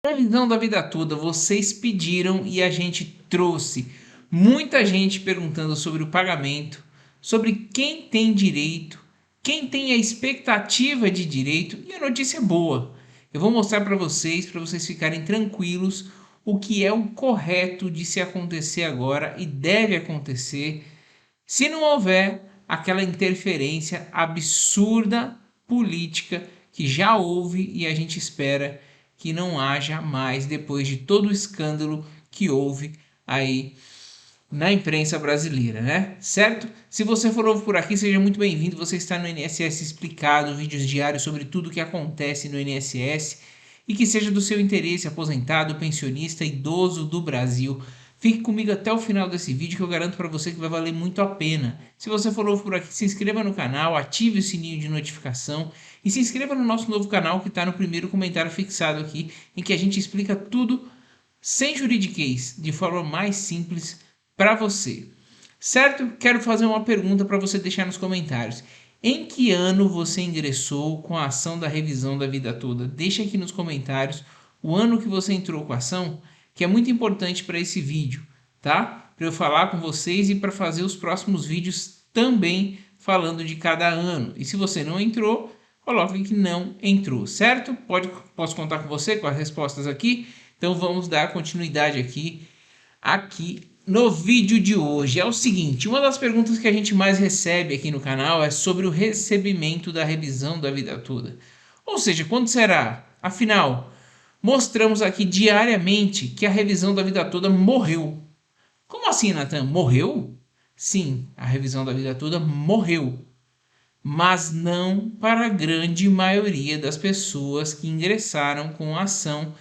Previsão da vida toda, vocês pediram e a gente trouxe. Muita gente perguntando sobre o pagamento, sobre quem tem direito, quem tem a expectativa de direito, e a notícia é boa. Eu vou mostrar para vocês ficarem tranquilos o que é o correto de se acontecer agora e deve acontecer se não houver aquela interferência absurda política que já houve e a gente espera que não haja mais depois de todo o escândalo que houve aí na imprensa brasileira, né? Certo? Se você for novo por aqui, seja muito bem-vindo. Você está no INSS Explicado, vídeos diários sobre tudo o que acontece no INSS e que seja do seu interesse, aposentado, pensionista, idoso do Brasil. Fique comigo até o final desse vídeo que eu garanto para você que vai valer muito a pena. Se você for novo por aqui, se inscreva no canal, ative o sininho de notificação e se inscreva no nosso novo canal que está no primeiro comentário fixado aqui, em que a gente explica tudo sem juridiquês, de forma mais simples para você. Certo? Quero fazer uma pergunta para você deixar nos comentários. Em que ano você ingressou com a ação da revisão da vida toda? Deixa aqui nos comentários o ano que você entrou com a ação, que é muito importante para esse vídeo, tá? Para eu falar com vocês e para fazer os próximos vídeos também falando de cada ano. E se você não entrou, coloque que não entrou, certo? Posso contar com você com as respostas aqui? Então vamos dar continuidade aqui no vídeo de hoje. É o seguinte, uma das perguntas que a gente mais recebe aqui no canal é sobre o recebimento da revisão da vida toda. Ou seja, quando será? Afinal, mostramos aqui diariamente que a revisão da vida toda morreu. Como assim, Nathan? Morreu? Sim, a revisão da vida toda morreu. Mas não para a grande maioria das pessoas que ingressaram com a ação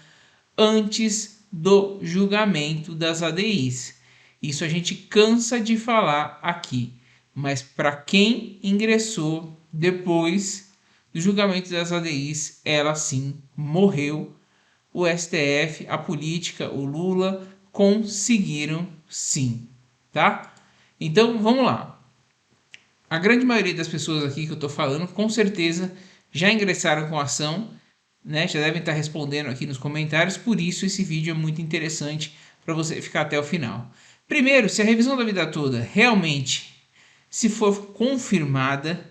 antes do julgamento das ADIs. Isso a gente cansa de falar aqui, mas para quem ingressou depois do julgamento das ADIs, ela sim morreu. O STF, a política, o Lula conseguiram sim, tá? Então vamos lá. A grande maioria das pessoas aqui que eu estou falando, com certeza, já ingressaram com a ação, né? Já devem estar respondendo aqui nos comentários, por isso esse vídeo é muito interessante para você ficar até o final. Primeiro, se a revisão da vida toda realmente, se for confirmada,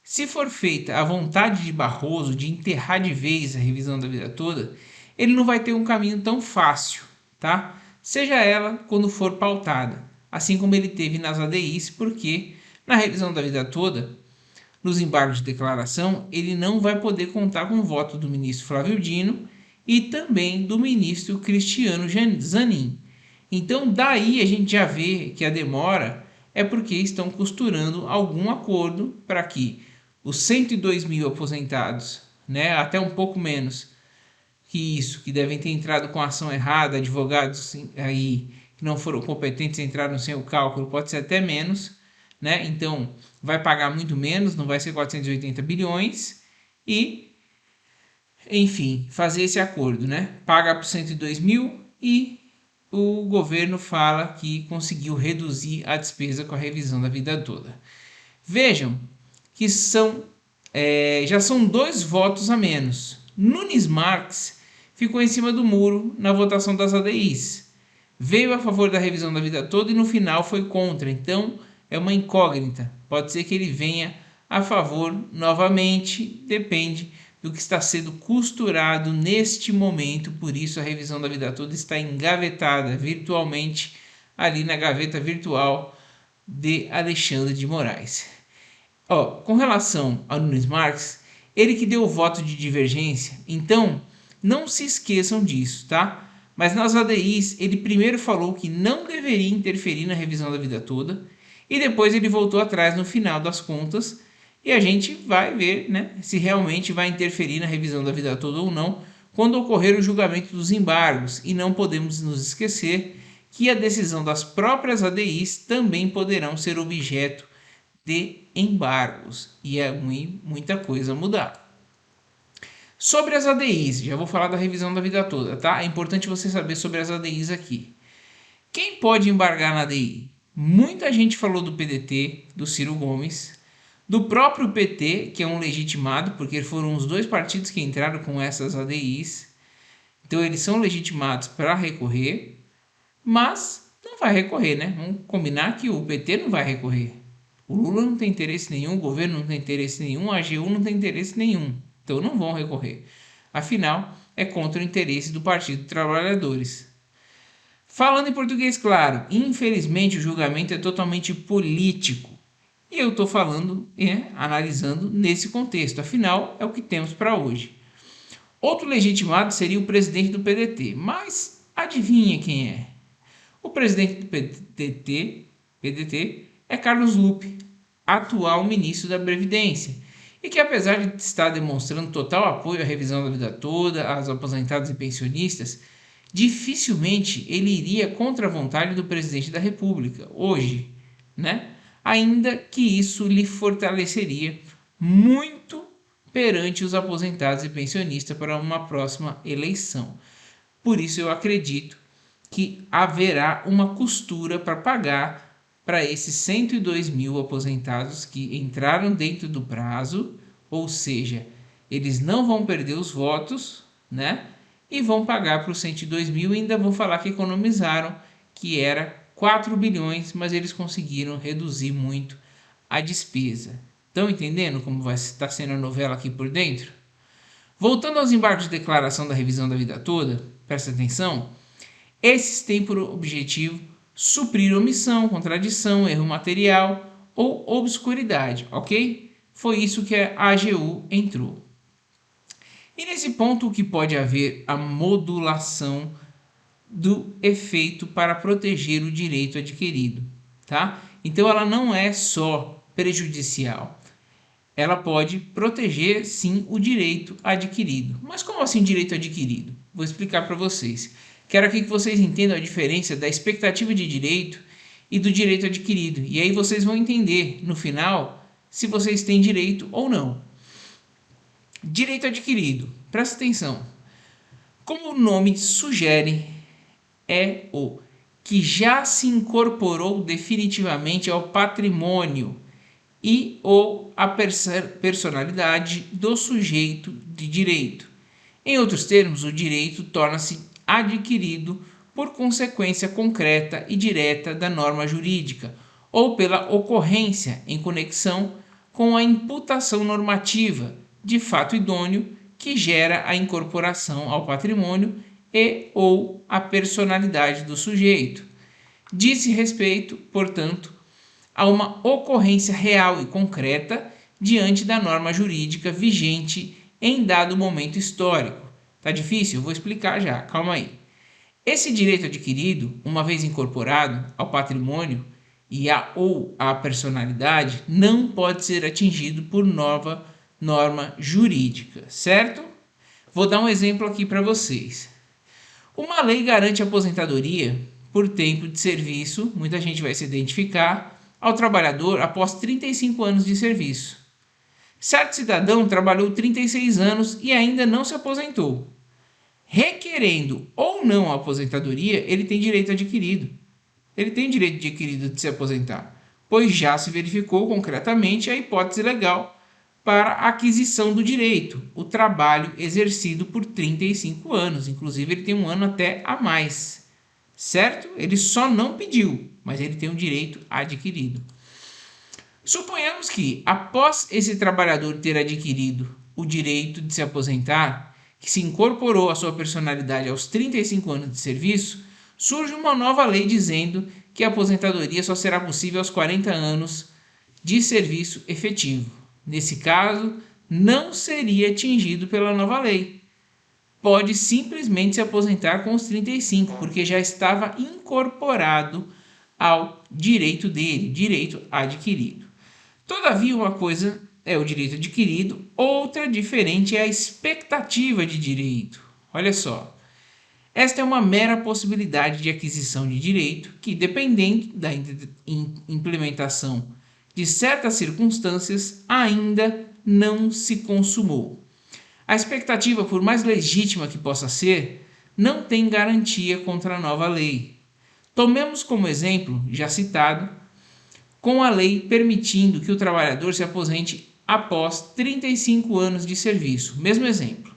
se for feita a vontade de Barroso de enterrar de vez a revisão da vida toda, ele não vai ter um caminho tão fácil, tá? Seja ela quando for pautada, assim como ele teve nas ADIs, porque na revisão da vida toda, nos embargos de declaração, ele não vai poder contar com o voto do ministro Flávio Dino e também do ministro Cristiano Zanin. Então, daí a gente já vê que a demora é porque estão costurando algum acordo para que os 102 mil aposentados, né, até um pouco menos que isso, que devem ter entrado com ação errada, advogados aí que não foram competentes entraram sem o cálculo, pode ser até menos, né? Então vai pagar muito menos, não vai ser 480 bilhões e, enfim, fazer esse acordo, né? Paga por 102 mil e o governo fala que conseguiu reduzir a despesa com a revisão da vida toda. Vejam que já são 2 votos a menos. Nunes Marques ficou em cima do muro na votação das ADIs. Veio a favor da revisão da vida toda e no final foi contra. Então é uma incógnita. Pode ser que ele venha a favor novamente, depende do que está sendo costurado neste momento. Por isso a revisão da vida toda está engavetada virtualmente ali na gaveta virtual de Alexandre de Moraes. Com relação ao Nunes Marques, ele que deu o voto de divergência, então não se esqueçam disso, tá? Mas nas ADIs, ele primeiro falou que não deveria interferir na revisão da vida toda, e depois ele voltou atrás no final das contas, e a gente vai ver, né, se realmente vai interferir na revisão da vida toda ou não, quando ocorrer o julgamento dos embargos, e não podemos nos esquecer que a decisão das próprias ADIs também poderão ser objeto de embargos, e é muita coisa mudar. Sobre as ADIs, já vou falar da revisão da vida toda, tá? É importante você saber sobre as ADIs aqui. Quem pode embargar na ADI? Muita gente falou do PDT, do Ciro Gomes, do próprio PT, que é um legitimado, porque foram os 2 partidos que entraram com essas ADIs. Então eles são legitimados para recorrer, mas não vai recorrer, né? Vamos combinar que o PT não vai recorrer. O Lula não tem interesse nenhum, o governo não tem interesse nenhum, a AGU não tem interesse nenhum. Então não vão recorrer. Afinal, é contra o interesse do Partido dos Trabalhadores. Falando em português claro, infelizmente o julgamento é totalmente político. E eu estou falando, analisando nesse contexto. Afinal, é o que temos para hoje. Outro legitimado seria o presidente do PDT. Mas adivinha quem é? O presidente do PDT é Carlos Lupe, atual ministro da Previdência. E que apesar de estar demonstrando total apoio à revisão da vida toda, aos aposentados e pensionistas, dificilmente ele iria contra a vontade do presidente da República, hoje, né? Ainda que isso lhe fortaleceria muito perante os aposentados e pensionistas para uma próxima eleição. Por isso eu acredito que haverá uma costura para pagar para esses 102 mil aposentados que entraram dentro do prazo, ou seja, eles não vão perder os votos, né? E vão pagar para os 102 mil e ainda vão falar que economizaram, que era 4 bilhões, mas eles conseguiram reduzir muito a despesa. Estão entendendo como vai estar sendo a novela aqui por dentro? Voltando aos embargos de declaração da revisão da vida toda, presta atenção, esses têm por objetivo suprir omissão, contradição, erro material ou obscuridade, ok? Foi isso que a AGU entrou. E nesse ponto o que pode haver a modulação do efeito para proteger o direito adquirido, tá? Então ela não é só prejudicial, ela pode proteger sim o direito adquirido. Mas como assim direito adquirido? Vou explicar para vocês. Quero aqui que vocês entendam a diferença da expectativa de direito e do direito adquirido. E aí vocês vão entender no final se vocês têm direito ou não. Direito adquirido, presta atenção. Como o nome sugere, é o que já se incorporou definitivamente ao patrimônio e ou a personalidade do sujeito de direito. Em outros termos, o direito torna-se adquirido por consequência concreta e direta da norma jurídica ou pela ocorrência em conexão com a imputação normativa de fato idôneo que gera a incorporação ao patrimônio e ou a personalidade do sujeito. Diz-se respeito, portanto, a uma ocorrência real e concreta diante da norma jurídica vigente em dado momento histórico. Tá difícil? Eu vou explicar já, calma aí. Esse direito adquirido, uma vez incorporado ao patrimônio e ou à personalidade, não pode ser atingido por nova norma jurídica, certo? Vou dar um exemplo aqui para vocês. Uma lei garante aposentadoria por tempo de serviço, muita gente vai se identificar, ao trabalhador após 35 anos de serviço. Certo cidadão trabalhou 36 anos e ainda não se aposentou. Requerendo ou não a aposentadoria, ele tem direito adquirido. Ele tem direito adquirido de se aposentar, pois já se verificou concretamente a hipótese legal para a aquisição do direito, o trabalho exercido por 35 anos. Inclusive, ele tem um ano até a mais, certo? Ele só não pediu, mas ele tem um direito adquirido. Suponhamos que, após esse trabalhador ter adquirido o direito de se aposentar, que se incorporou à sua personalidade aos 35 anos de serviço, surge uma nova lei dizendo que a aposentadoria só será possível aos 40 anos de serviço efetivo. Nesse caso, não seria atingido pela nova lei. Pode simplesmente se aposentar com os 35, porque já estava incorporado ao direito dele, direito adquirido. Todavia, uma coisa é o direito adquirido, outra diferente é a expectativa de direito. Olha só, esta é uma mera possibilidade de aquisição de direito que, dependendo da implementação de certas circunstâncias, ainda não se consumou. A expectativa, por mais legítima que possa ser, não tem garantia contra a nova lei. Tomemos como exemplo, já citado, com a lei permitindo que o trabalhador se aposente após 35 anos de serviço. Mesmo exemplo.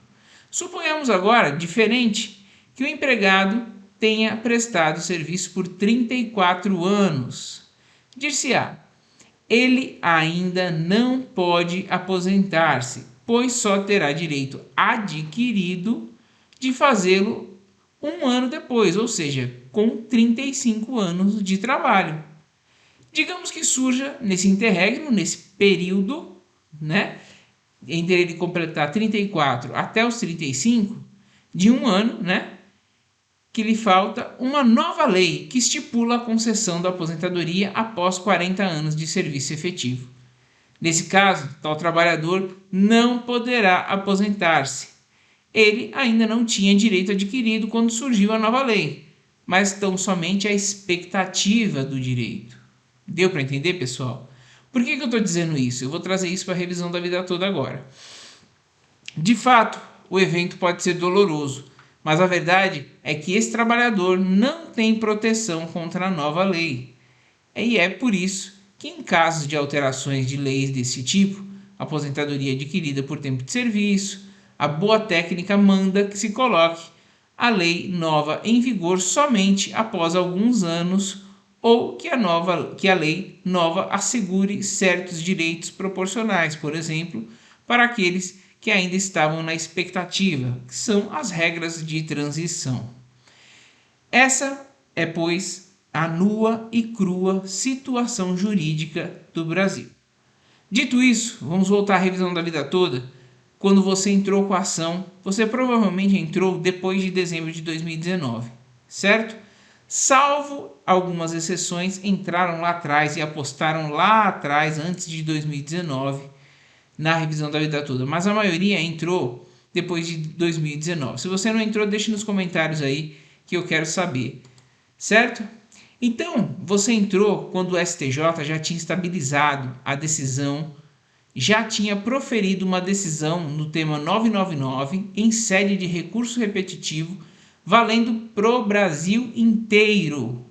Suponhamos agora, diferente, que o empregado tenha prestado serviço por 34 anos. Dir-se-á, ele ainda não pode aposentar-se, pois só terá direito adquirido de fazê-lo um ano depois, ou seja, com 35 anos de trabalho. Digamos que surja nesse interregno, nesse período, né, entre ele completar 34 até os 35, de um ano, né, que lhe falta uma nova lei que estipula a concessão da aposentadoria após 40 anos de serviço efetivo. Nesse caso, tal trabalhador não poderá aposentar-se. Ele ainda não tinha direito adquirido quando surgiu a nova lei, mas tão somente a expectativa do direito. Deu para entender, pessoal? Por que eu estou dizendo isso? Eu vou trazer isso para a revisão da vida toda agora. De fato, o evento pode ser doloroso, mas a verdade é que esse trabalhador não tem proteção contra a nova lei. E é por isso que, em casos de alterações de leis desse tipo, aposentadoria adquirida por tempo de serviço, a boa técnica manda que se coloque a lei nova em vigor somente após alguns anos ou que a lei nova assegure certos direitos proporcionais, por exemplo, para aqueles que ainda estavam na expectativa, que são as regras de transição. Essa é, pois, a nua e crua situação jurídica do Brasil. Dito isso, vamos voltar à revisão da vida toda. Quando você entrou com a ação, você provavelmente entrou depois de dezembro de 2019, certo? Salvo algumas exceções, entraram lá atrás e apostaram lá atrás, antes de 2019, na revisão da vida toda, mas a maioria entrou depois de 2019. Se você não entrou, deixe nos comentários aí que eu quero saber, certo? Então, você entrou quando o STJ já tinha estabilizado a decisão, já tinha proferido uma decisão no tema 999 em sede de recurso repetitivo, valendo pro Brasil inteiro.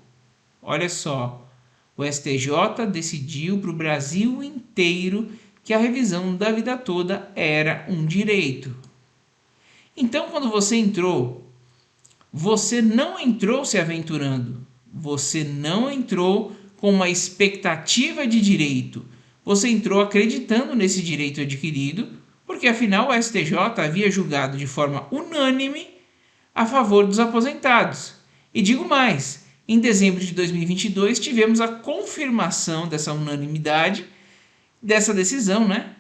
Olha só, o STJ decidiu para o Brasil inteiro que a revisão da vida toda era um direito. Então, quando você entrou, você não entrou se aventurando, você não entrou com uma expectativa de direito, você entrou acreditando nesse direito adquirido, porque afinal o STJ havia julgado de forma unânime a favor dos aposentados. E digo mais, em dezembro de 2022 tivemos a confirmação dessa unanimidade, dessa decisão, né,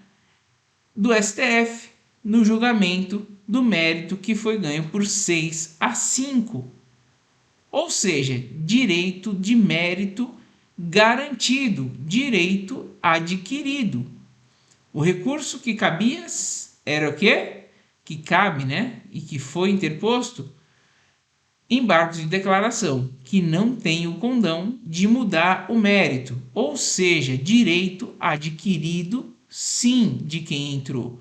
do STF no julgamento do mérito que foi ganho por 6-5. Ou seja, direito de mérito garantido, direito adquirido. O recurso que cabia era o quê? Que cabe, né? E que foi interposto? Embargos de declaração, que não tem o condão de mudar o mérito, ou seja, direito adquirido, sim, de quem entrou.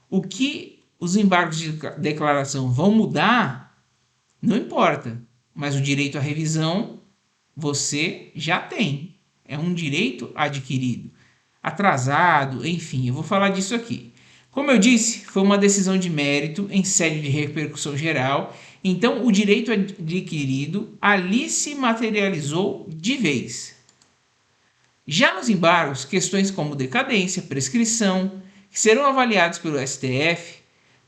O que os embargos de declaração vão mudar, não importa, mas o direito à revisão você já tem, é um direito adquirido, atrasado, enfim, eu vou falar disso aqui. Como eu disse, foi uma decisão de mérito em sede de repercussão geral, então o direito adquirido ali se materializou de vez. Já nos embargos, questões como decadência, prescrição, que serão avaliados pelo STF,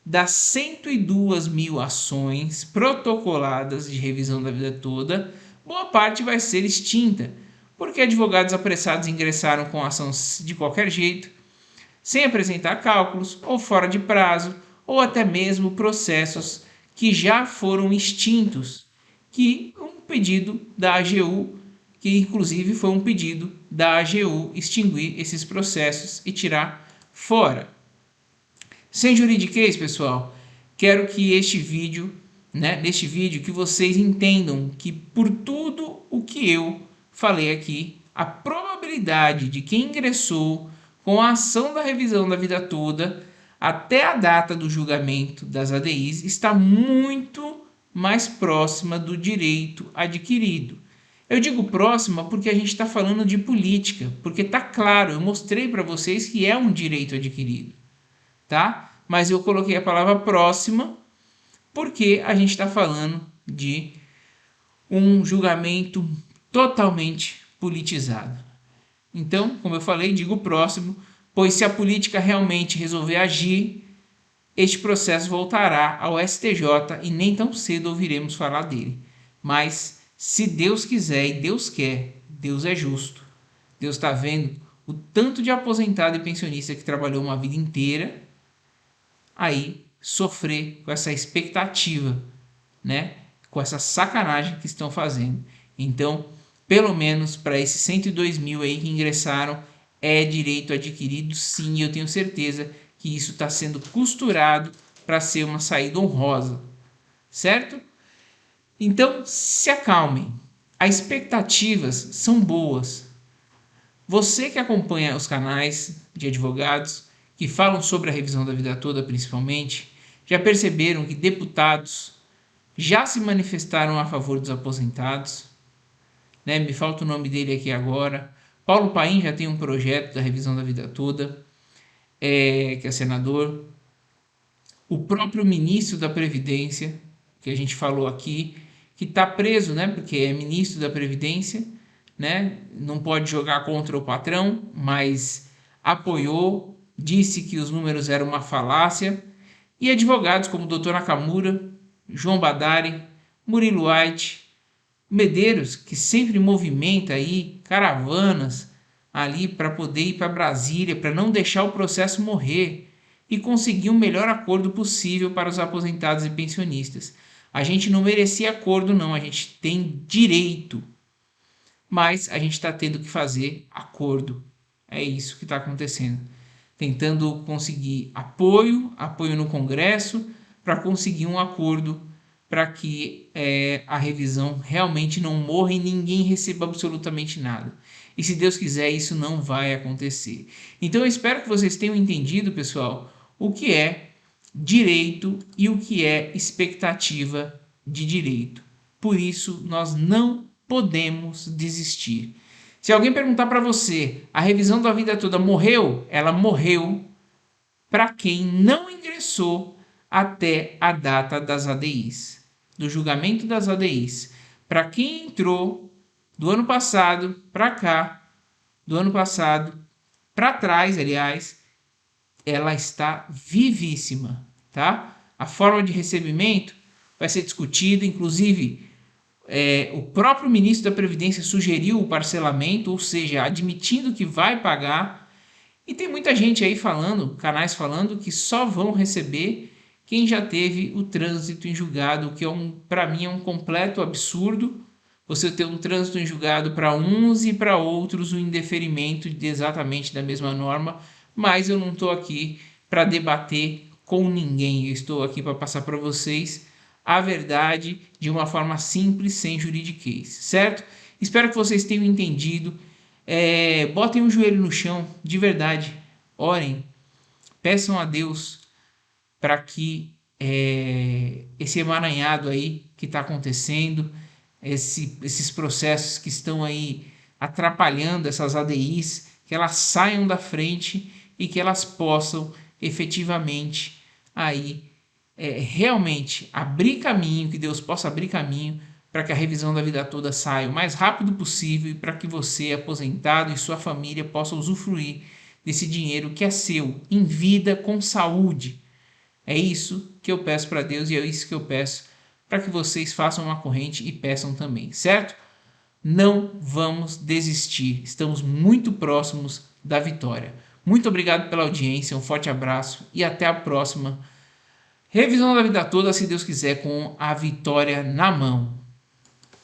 das 102 mil ações protocoladas de revisão da vida toda, boa parte vai ser extinta, porque advogados apressados ingressaram com a ação de qualquer jeito, sem apresentar cálculos, ou fora de prazo, ou até mesmo processos que já foram extintos, que um pedido da AGU, que inclusive foi um pedido da AGU extinguir esses processos e tirar fora. Sem juridiquês, pessoal, quero que neste vídeo, que vocês entendam que por tudo o que eu falei aqui, a probabilidade de quem ingressou com a ação da revisão da vida toda até a data do julgamento das ADIs está muito mais próxima do direito adquirido. Eu digo próxima porque a gente está falando de política, porque está claro, eu mostrei para vocês que é um direito adquirido, tá? Mas eu coloquei a palavra próxima porque a gente está falando de um julgamento totalmente politizado. Então, como eu falei, digo o próximo, pois se a política realmente resolver agir, este processo voltará ao STJ e nem tão cedo ouviremos falar dele. Mas, se Deus quiser e Deus quer, Deus é justo. Deus está vendo o tanto de aposentado e pensionista que trabalhou uma vida inteira aí sofrer com essa expectativa, né? Com essa sacanagem que estão fazendo. Então, pelo menos para esses 102 mil aí que ingressaram, é direito adquirido sim, e eu tenho certeza que isso está sendo costurado para ser uma saída honrosa, certo? Então, se acalmem. As expectativas são boas. Você que acompanha os canais de advogados que falam sobre a revisão da vida toda, principalmente, já perceberam que deputados já se manifestaram a favor dos aposentados, né? Me falta o nome dele aqui agora. Paulo Paim já tem um projeto da revisão da vida toda, que é senador. O próprio ministro da Previdência, que a gente falou aqui, que está preso, né? Porque é ministro da Previdência, né? Não pode jogar contra o patrão, mas apoiou, disse que os números eram uma falácia. E advogados como o Dr. Nakamura, João Badari, Murilo White, Medeiros, que sempre movimenta aí caravanas ali para poder ir para Brasília, para não deixar o processo morrer e conseguir o melhor acordo possível para os aposentados e pensionistas. A gente não merecia acordo não, a gente tem direito, mas a gente está tendo que fazer acordo. É isso que está acontecendo. Tentando conseguir apoio no Congresso para conseguir um acordo para que a revisão realmente não morra e ninguém receba absolutamente nada. E se Deus quiser, isso não vai acontecer. Então eu espero que vocês tenham entendido, pessoal, o que é direito e o que é expectativa de direito. Por isso, nós não podemos desistir. Se alguém perguntar para você, a revisão da vida toda morreu? Ela morreu para quem não ingressou até a data das ADIs, do julgamento das ADIs. Para quem entrou do ano passado para cá, do ano passado para trás, aliás, ela está vivíssima, tá? A forma de recebimento vai ser discutida, inclusive o próprio ministro da Previdência sugeriu o parcelamento, ou seja, admitindo que vai pagar. E tem muita gente aí falando, canais falando, que só vão receber quem já teve o trânsito em julgado, que para mim é um completo absurdo. Você ter um trânsito em julgado para uns e para outros o indeferimento exatamente da mesma norma, mas eu não estou aqui para debater com ninguém, eu estou aqui para passar para vocês a verdade de uma forma simples, sem juridiquês, certo? Espero que vocês tenham entendido. Botem o joelho no chão, de verdade, orem, peçam a Deus para que esse emaranhado aí que está acontecendo, esses processos que estão aí atrapalhando essas ADIs, que elas saiam da frente e que elas possam efetivamente aí realmente abrir caminho, que Deus possa abrir caminho para que a revisão da vida toda saia o mais rápido possível e para que você, aposentado e sua família, possam usufruir desse dinheiro que é seu, em vida, com saúde. É isso que eu peço para Deus e é isso que eu peço para que vocês façam uma corrente e peçam também, certo? Não vamos desistir, estamos muito próximos da vitória. Muito obrigado pela audiência, um forte abraço e até a próxima revisão da vida toda, se Deus quiser, com a vitória na mão.